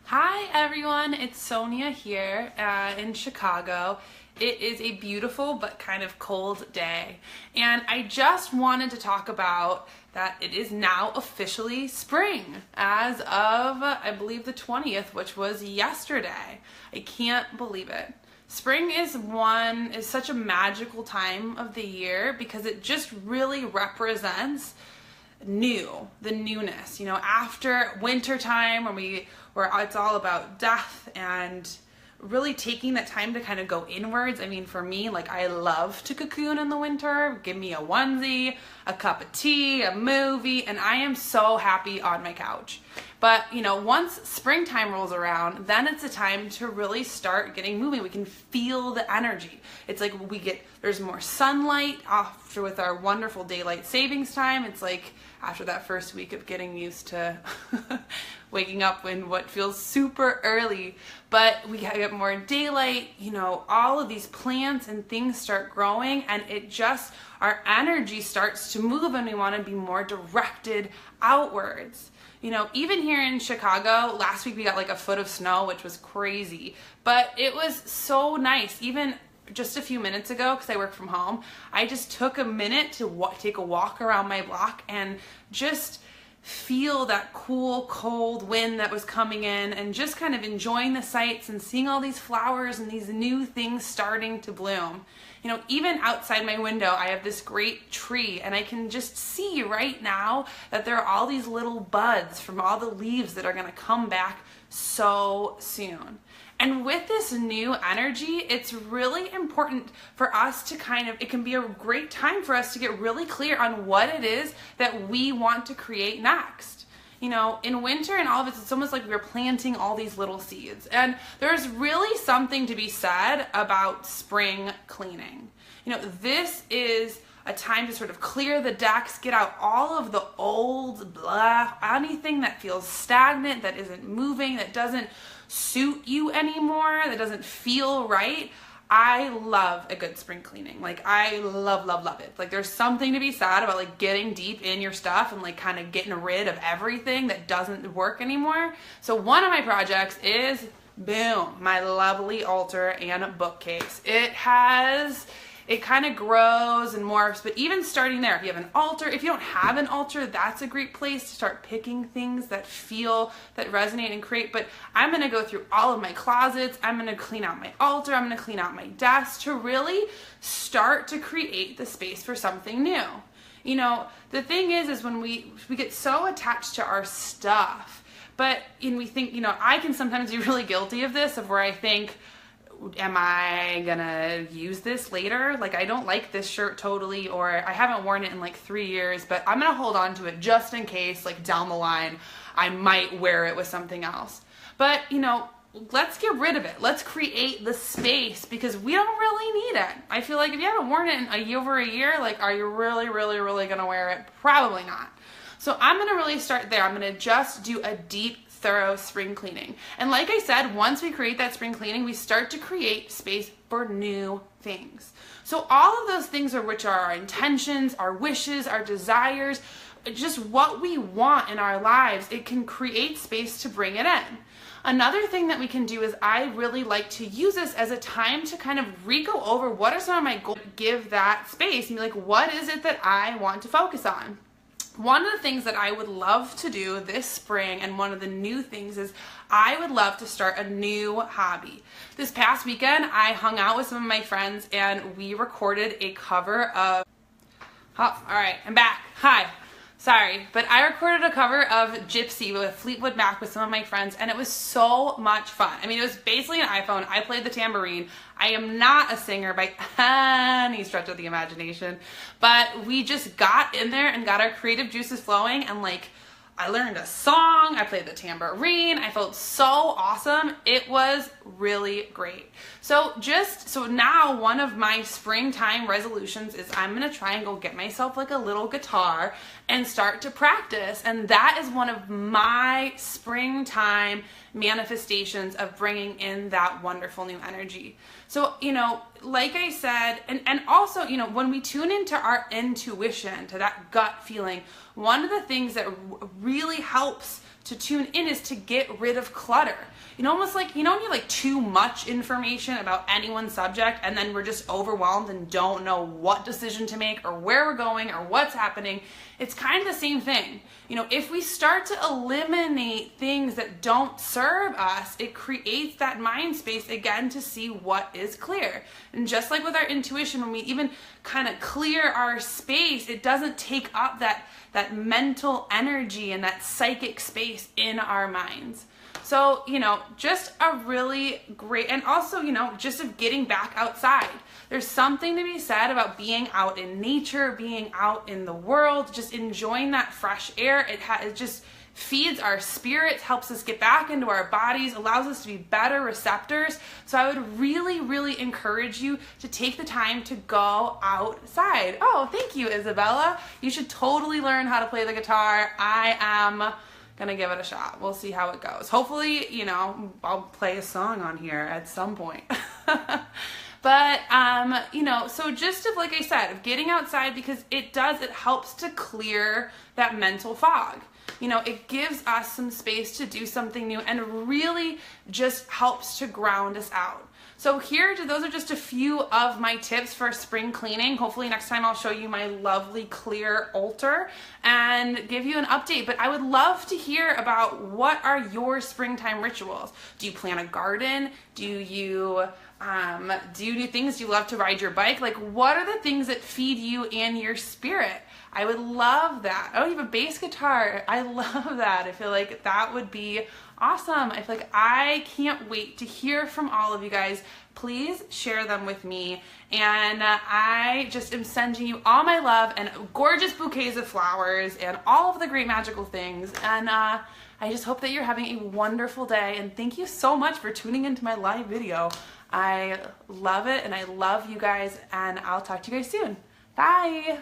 Hi everyone, it's Sonia here in Chicago. It is a beautiful but kind of cold day, and I just wanted to talk about that it is now officially spring as of, I believe, the 20th, which was yesterday. I can't believe it. Spring is such a magical time of the year because it just really represents the newness, after winter time where it's all about death and really taking that time to kind of go inwards. I mean, for me, like, I love to cocoon in the winter. Give me a onesie, a cup of tea, a movie, and I am so happy on my couch. But, once springtime rolls around, then it's a time to really start getting moving. We can feel the energy. It's like there's more sunlight after with our wonderful daylight savings time. It's like after that first week of getting used to waking up in what feels super early, but we get more daylight, all of these plants and things start growing, and our energy starts to move, and we want to be more directed outwards. Even here in Chicago, last week we got like a foot of snow, which was crazy, but it was so nice. Even just a few minutes ago, because I work from home, I just took a minute to take a walk around my block and just feel that cool, cold wind that was coming in, and just kind of enjoying the sights and seeing all these flowers and these new things starting to bloom. Even outside my window, I have this great tree, and I can just see right now that there are all these little buds from all the leaves that are going to come back so soon. And with this new energy, it's really important for us to it can be a great time for us to get really clear on what it is that we want to create next. In winter and all of it, it's almost like we're planting all these little seeds. And there's really something to be said about spring cleaning. This is a time to sort of clear the decks, get out all of the old blah, anything that feels stagnant, that isn't moving, that doesn't suit you anymore, that doesn't feel right. I love a good spring cleaning. Like, I love it. Like, there's something to be said about like getting deep in your stuff and like kind of getting rid of everything that doesn't work anymore. So one of my projects is, boom, my lovely altar and bookcase. It kind of grows and morphs, but even starting there, if you have an altar, if you don't have an altar, that's a great place to start picking things that resonate and create. But I'm going to go through all of my closets. I'm going to clean out my altar. I'm going to clean out my desk to really start to create the space for something new. The thing is when we get so attached to our stuff, and we think, I can sometimes be really guilty of this, of where I think, am I gonna use this later? Like, I don't like this shirt totally, or I haven't worn it in like 3 years, but I'm gonna hold on to it just in case, like down the line, I might wear it with something else. But, let's get rid of it. Let's create the space, because we don't really need it. I feel like if you haven't worn it in over a year, like, are you really, really, really gonna wear it? Probably not. So I'm gonna really start there. I'm gonna just do a deep, thorough spring cleaning. And like I said, once we create that spring cleaning, we start to create space for new things. So all of those things which are our intentions, our wishes, our desires, just what we want in our lives, it can create space to bring it in. Another thing that we can do is I really like to use this as a time to kind of re-go over what are some of my goals, give that space and be like, what is it that I want to focus on? One of the things that I would love to do this spring, and one of the new things, is I would love to start a new hobby. This past weekend, I hung out with some of my friends and we recorded a cover of... Oh, all right, I'm back. Hi. Sorry, but I recorded a cover of Gypsy with Fleetwood Mac with some of my friends, and it was so much fun. I mean, it was basically an iPhone. I played the tambourine. I am not a singer by any stretch of the imagination, but we just got in there and got our creative juices flowing, and like, I learned a song, I played the tambourine, I felt so awesome. It was really great. So now one of my springtime resolutions is I'm gonna try and go get myself like a little guitar and start to practice. And that is one of my springtime manifestations of bringing in that wonderful new energy. So, like I said, and also, when we tune into our intuition, to that gut feeling, one of the things that really helps to tune in is to get rid of clutter. You know, almost like, you know, when you like too much information about any one subject and then we're just overwhelmed and don't know what decision to make or where we're going or what's happening. It's kind of the same thing. You know, if we start to eliminate things that don't serve us, it creates that mind space again to see what is clear. And just like with our intuition, when we even kind of clear our space, it doesn't take up that mental energy and that psychic space in our minds. So, you know, just a really great, and also, you know, just of getting back outside. There's something to be said about being out in nature, being out in the world, just enjoying that fresh air. It just feeds our spirits, helps us get back into our bodies, allows us to be better receptors. So I would really, really encourage you to take the time to go outside. Oh, thank you, Isabella. You should totally learn how to play the guitar. I am gonna give it a shot. We'll see how it goes. Hopefully, you know, I'll play a song on here at some point. But, you know, so just of, like I said, of getting outside, because it helps to clear that mental fog. You know, it gives us some space to do something new and really just helps to ground us out. So those are just a few of my tips for spring cleaning. Hopefully next time I'll show you my lovely clear altar and give you an update. But I would love to hear about what are your springtime rituals. Do you plant a garden? Do you do things? Do you love to ride your bike? Like, what are the things that feed you and your spirit? I would love that. Oh, you have a bass guitar. I love that. I feel like that would be awesome. I feel like I can't wait to hear from all of you guys. Please share them with me. And I just am sending you all my love and gorgeous bouquets of flowers and all of the great magical things. And I just hope that you're having a wonderful day. And thank you so much for tuning into my live video. I love it and I love you guys, and I'll talk to you guys soon. Bye.